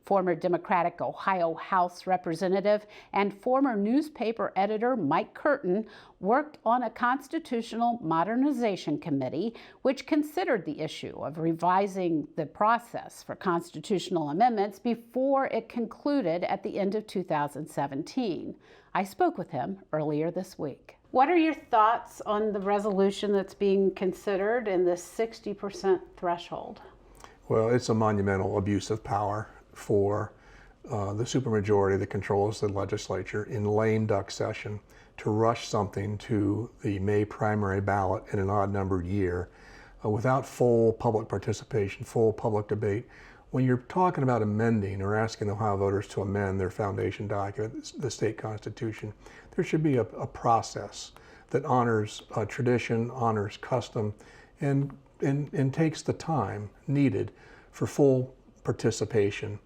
Former Democratic Ohio House Representative and former newspaper editor Mike Curtin worked on a constitutional modernization committee which considered the issue of revising the process for constitutional amendments before it concluded at the end of 2017. I spoke with him earlier this week. What are your thoughts on the resolution that's being considered and the 60% threshold? Well, it's a monumental abuse of power for the supermajority that controls the legislature in lame duck session to rush something to the May primary ballot in an odd-numbered year without full public participation, full public debate. When you're talking about amending or asking the Ohio voters to amend their foundation document, the state constitution, there should be a process that honors tradition, honors custom, and takes the time needed for full participation.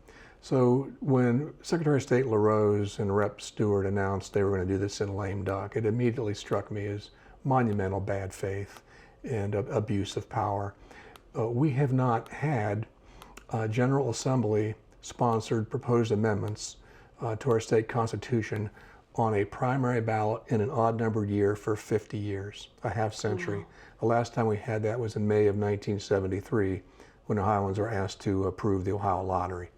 So when Secretary of State LaRose and Rep. Stewart announced they were going to do this in lame duck, it immediately struck me as monumental bad faith and abuse of power. We have not had General Assembly sponsored proposed amendments to our state constitution on a primary ballot in an odd-numbered year for 50 years, a half century. Wow. The last time we had that was in May of 1973 when Ohioans were asked to approve the Ohio lottery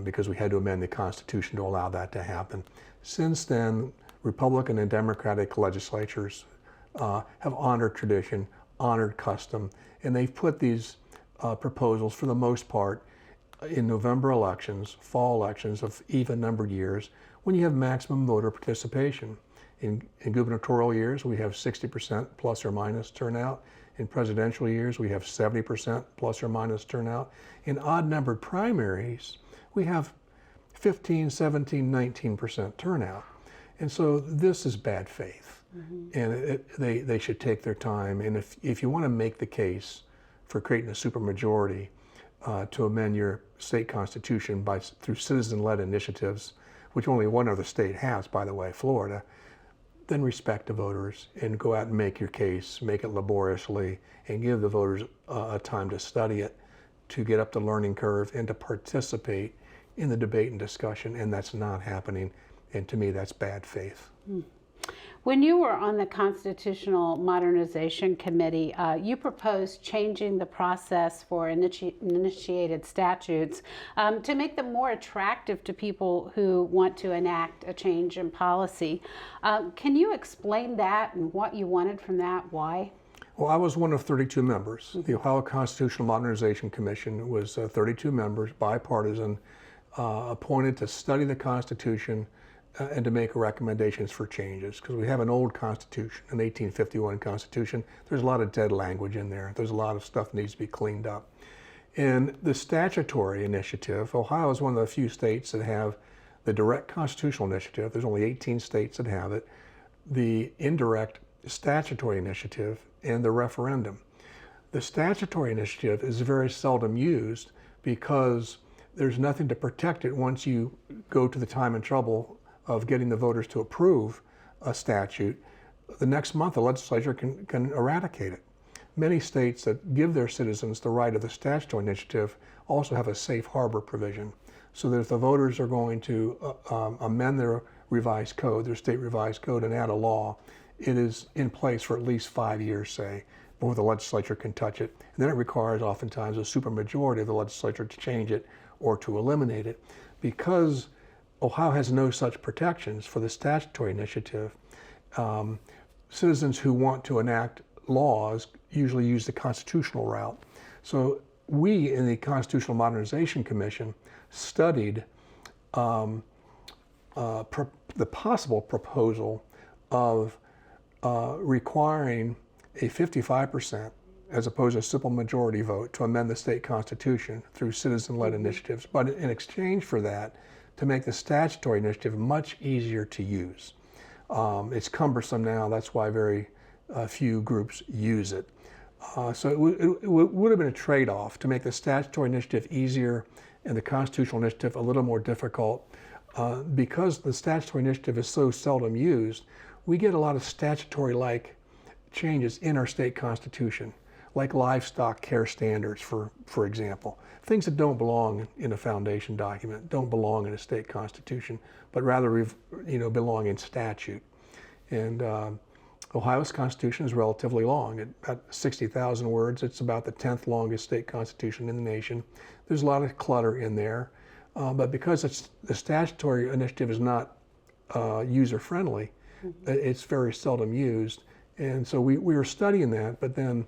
because we had to amend the Constitution to allow that to happen. Since then, Republican and Democratic legislatures have honored tradition, honored custom, and they've put these proposals, for the most part, in November elections, fall elections of even-numbered years, when you have maximum voter participation. In gubernatorial years, we have 60% plus or minus turnout. In presidential years, we have 70% plus or minus turnout. In odd-numbered primaries, we have 15, 17, 19% turnout. And so this is bad faith. Mm-hmm. And they should take their time. And if you want to make the case for creating a supermajority to amend your state constitution through citizen-led initiatives, which only one other state has, by the way, Florida, then respect the voters and go out and make your case, make it laboriously, and give the voters a time to study it, to get up the learning curve, and to participate in the debate and discussion, and that's not happening, and to me that's bad faith. When you were on the Constitutional Modernization Committee, you proposed changing the process for initiated statutes to make them more attractive to people who want to enact a change in policy. Can you explain that and what you wanted from that? Why? Well, I was one of 32 members. The Ohio Constitutional Modernization Commission was 32 members, bipartisan, appointed to study the Constitution and to make recommendations for changes, because we have an old Constitution, an 1851 Constitution. There's a lot of dead language in there. There's a lot of stuff that needs to be cleaned up. And the statutory initiative, Ohio is one of the few states that have the direct constitutional initiative. There's only 18 states that have it. The indirect statutory initiative and the referendum. The statutory initiative is very seldom used because there's nothing to protect it once you go to the time and trouble of getting the voters to approve a statute. The next month the legislature can eradicate it. Many states that give their citizens the right of the statutory initiative also have a safe harbor provision, so that if the voters are going to amend their revised code, their state revised code, and add a law, it is in place for at least 5 years, say, before the legislature can touch it. And then it requires oftentimes a supermajority of the legislature to change it or to eliminate it. Because Ohio has no such protections for the statutory initiative, citizens who want to enact laws usually use the constitutional route. So we in the Constitutional Modernization Commission studied the possible proposal of requiring a 55% as opposed to a simple majority vote to amend the state constitution through citizen-led initiatives, but in exchange for that, to make the statutory initiative much easier to use. It's cumbersome now, that's why very few groups use it. So it would have been a trade-off to make the statutory initiative easier and the constitutional initiative a little more difficult. Because the statutory initiative is so seldom used, we get a lot of statutory-like changes in our state constitution. like livestock care standards, for example. Things that don't belong in a foundation document, don't belong in a state constitution, but rather belong in statute. And Ohio's constitution is relatively long, at about 60,000 words. It's about the 10th longest state constitution in the nation. There's a lot of clutter in there, but because the statutory initiative is not user-friendly, it's very seldom used. And so we were studying that, but then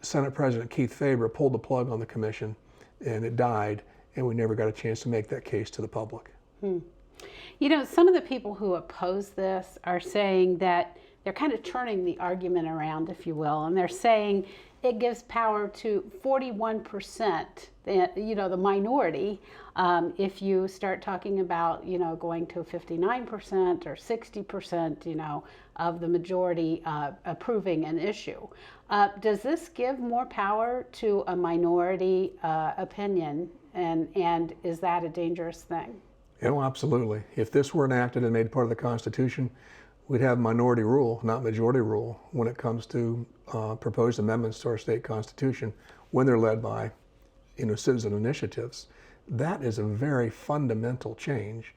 Senate President Keith Faber pulled the plug on the commission, and it died, and we never got a chance to make that case to the public. You know, some of the people who oppose this are saying that they're kind of turning the argument around, if you will, and they're saying it gives power to 41%, the minority, if you start talking about, going to 59% or 60%, of the majority approving an issue. Does this give more power to a minority opinion, and is that a dangerous thing? Oh, absolutely. If this were enacted and made part of the Constitution, we'd have minority rule, not majority rule, when it comes to proposed amendments to our state constitution when they're led by, citizen initiatives. That is a very fundamental change.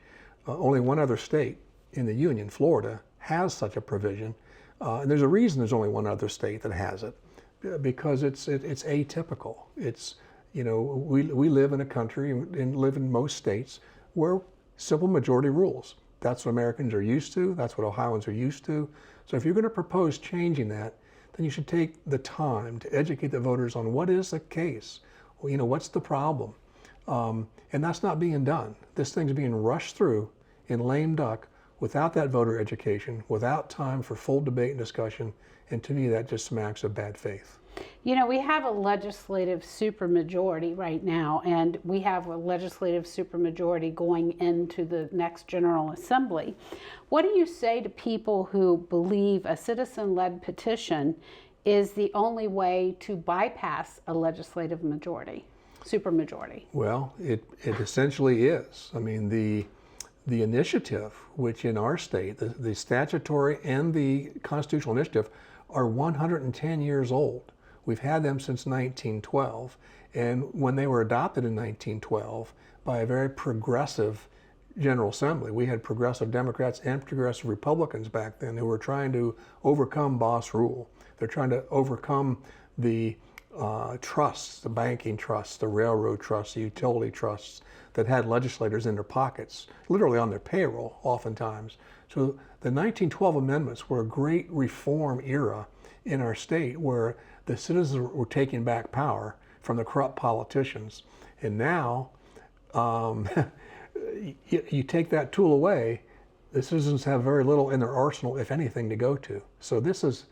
Only one other state in the union, Florida, has such a provision. And there's a reason there's only one other state that has it, because it's atypical. It's, we live in a country and live in most states where simple majority rules. That's what Americans are used to. That's what Ohioans are used to. So if you're going to propose changing that, then you should take the time to educate the voters on what is the case. Well, what's the problem? And that's not being done. This thing's being rushed through in lame duck without that voter education, without time for full debate and discussion. And to me, that just smacks of bad faith. We have a legislative supermajority right now, and we have a legislative supermajority going into the next General Assembly. What do you say to people who believe a citizen-led petition is the only way to bypass a legislative supermajority? Well, it essentially is. I mean, the initiative, which in our state, the statutory and the constitutional initiative, are 110 years old. We've had them since 1912, and when they were adopted in 1912 by a very progressive General Assembly, we had progressive Democrats and progressive Republicans back then who were trying to overcome boss rule. They're trying to overcome the trusts, the banking trusts, the railroad trusts, the utility trusts that had legislators in their pockets, literally on their payroll oftentimes. So the 1912 amendments were a great reform era in our state where the citizens were taking back power from the corrupt politicians. And now you take that tool away, the citizens have very little in their arsenal, if anything, to go to. So this is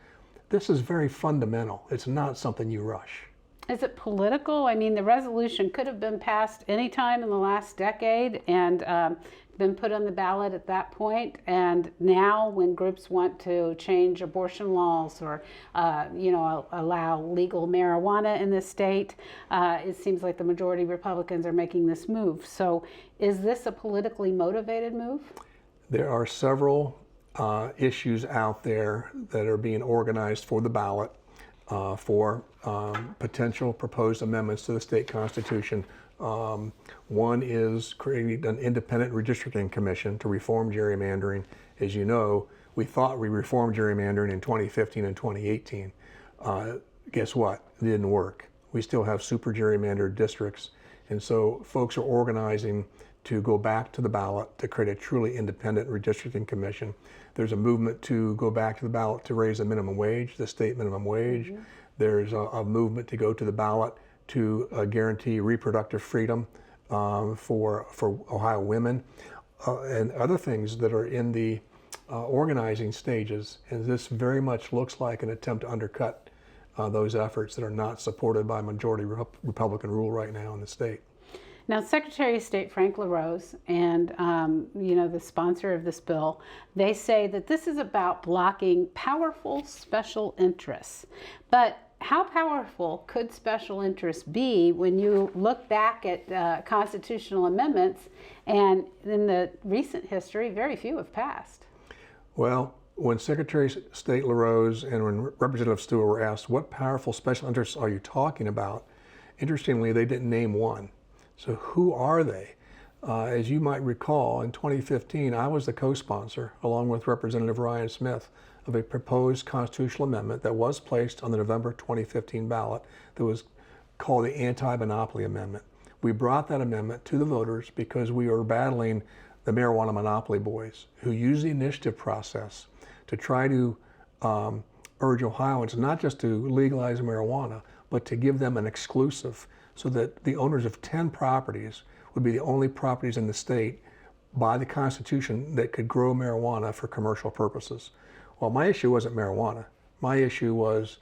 very fundamental. It's not something you rush. Is it political? I mean, the resolution could have been passed any time in the last decade and been put on the ballot at that point. And now when groups want to change abortion laws or, allow legal marijuana in the state, it seems like the majority of Republicans are making this move. So is this a politically motivated move? There are several issues out there that are being organized for the ballot for potential proposed amendments to the state constitution. One is creating an independent redistricting commission to reform gerrymandering. As you know, we thought we reformed gerrymandering in 2015 and 2018. Guess what? It didn't work. We still have super gerrymandered districts. And so folks are organizing to go back to the ballot to create a truly independent redistricting commission. There's a movement to go back to the ballot to raise the minimum wage, the state minimum wage. Mm-hmm. There's a movement to go to the ballot to guarantee reproductive freedom for Ohio women and other things that are in the organizing stages. And this very much looks like an attempt to undercut those efforts that are not supported by majority Republican rule right now in the state. Now, Secretary of State Frank LaRose and, the sponsor of this bill, they say that this is about blocking powerful special interests. But how powerful could special interests be when you look back at constitutional amendments, and in the recent history, very few have passed? Well, when Secretary of State LaRose and when Representative Stewart were asked, what powerful special interests are you talking about? Interestingly, they didn't name one. So who are they? As you might recall, in 2015, I was the co-sponsor, along with Representative Ryan Smith, of a proposed constitutional amendment that was placed on the November 2015 ballot that was called the Anti-Monopoly Amendment. We brought that amendment to the voters because we were battling the marijuana monopoly boys who use the initiative process to try to urge Ohioans not just to legalize marijuana, but to give them an exclusive so that the owners of 10 properties would be the only properties in the state by the Constitution that could grow marijuana for commercial purposes. Well, my issue wasn't marijuana. My issue was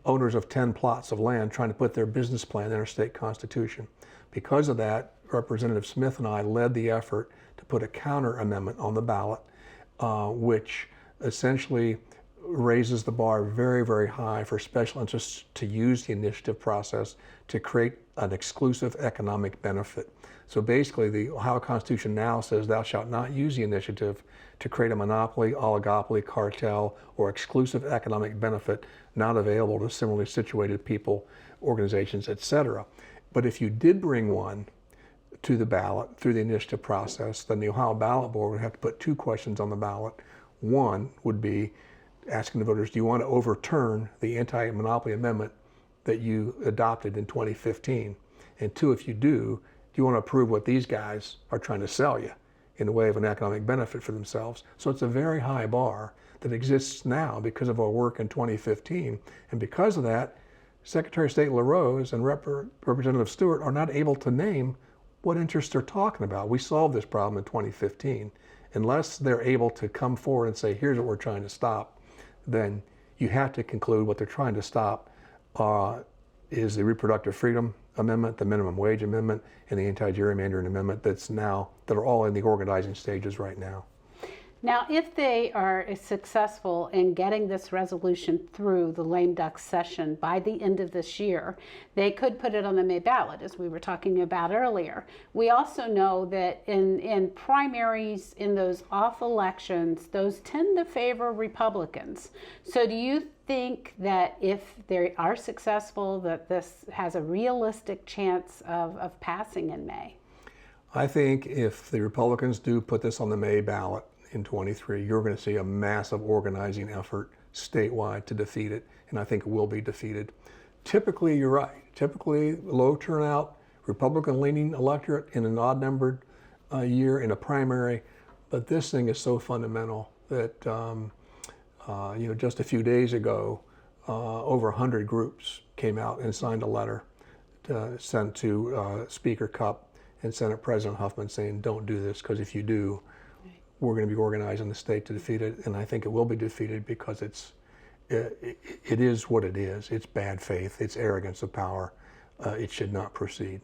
owners of 10 plots of land trying to put their business plan in our state constitution. Because of that, Representative Smith and I led the effort to put a counter amendment on the ballot, which essentially raises the bar very, very high for special interests to use the initiative process to create an exclusive economic benefit. So basically, the Ohio Constitution now says thou shalt not use the initiative to create a monopoly, oligopoly, cartel, or exclusive economic benefit not available to similarly situated people, organizations, etc. But if you did bring one to the ballot through the initiative process, then the Ohio Ballot Board would have to put two questions on the ballot. One would be asking the voters, do you want to overturn the anti-monopoly amendment that you adopted in 2015? And two, if you do you want to approve what these guys are trying to sell you in the way of an economic benefit for themselves? So it's a very high bar that exists now because of our work in 2015. And because of that, Secretary of State LaRose and Representative Stewart are not able to name what interests they're talking about. We solved this problem in 2015. Unless they're able to come forward and say, here's what we're trying to stop, then you have to conclude what they're trying to stop is the Reproductive Freedom Amendment, the Minimum Wage Amendment, and the Anti-Gerrymandering Amendment that are all in the organizing stages right now. Now, if they are successful in getting this resolution through the lame duck session by the end of this year, they could put it on the May ballot, as we were talking about earlier. We also know that in primaries, in those off elections, those tend to favor Republicans. So do you think that if they are successful, that this has a realistic chance of passing in May? I think if the Republicans do put this on the May ballot, in 23, you're going to see a massive organizing effort statewide to defeat it, and I think it will be defeated. Typically, you're right. Typically, low turnout, Republican-leaning electorate in an odd-numbered year in a primary, but this thing is so fundamental that just a few days ago, over 100 groups came out and signed a letter sent to Speaker Cupp and Senate President Huffman saying, don't do this, because if you do, we're going to be organizing the state to defeat it, and I think it will be defeated because it is what it is. It's bad faith. It's arrogance of power. It should not proceed.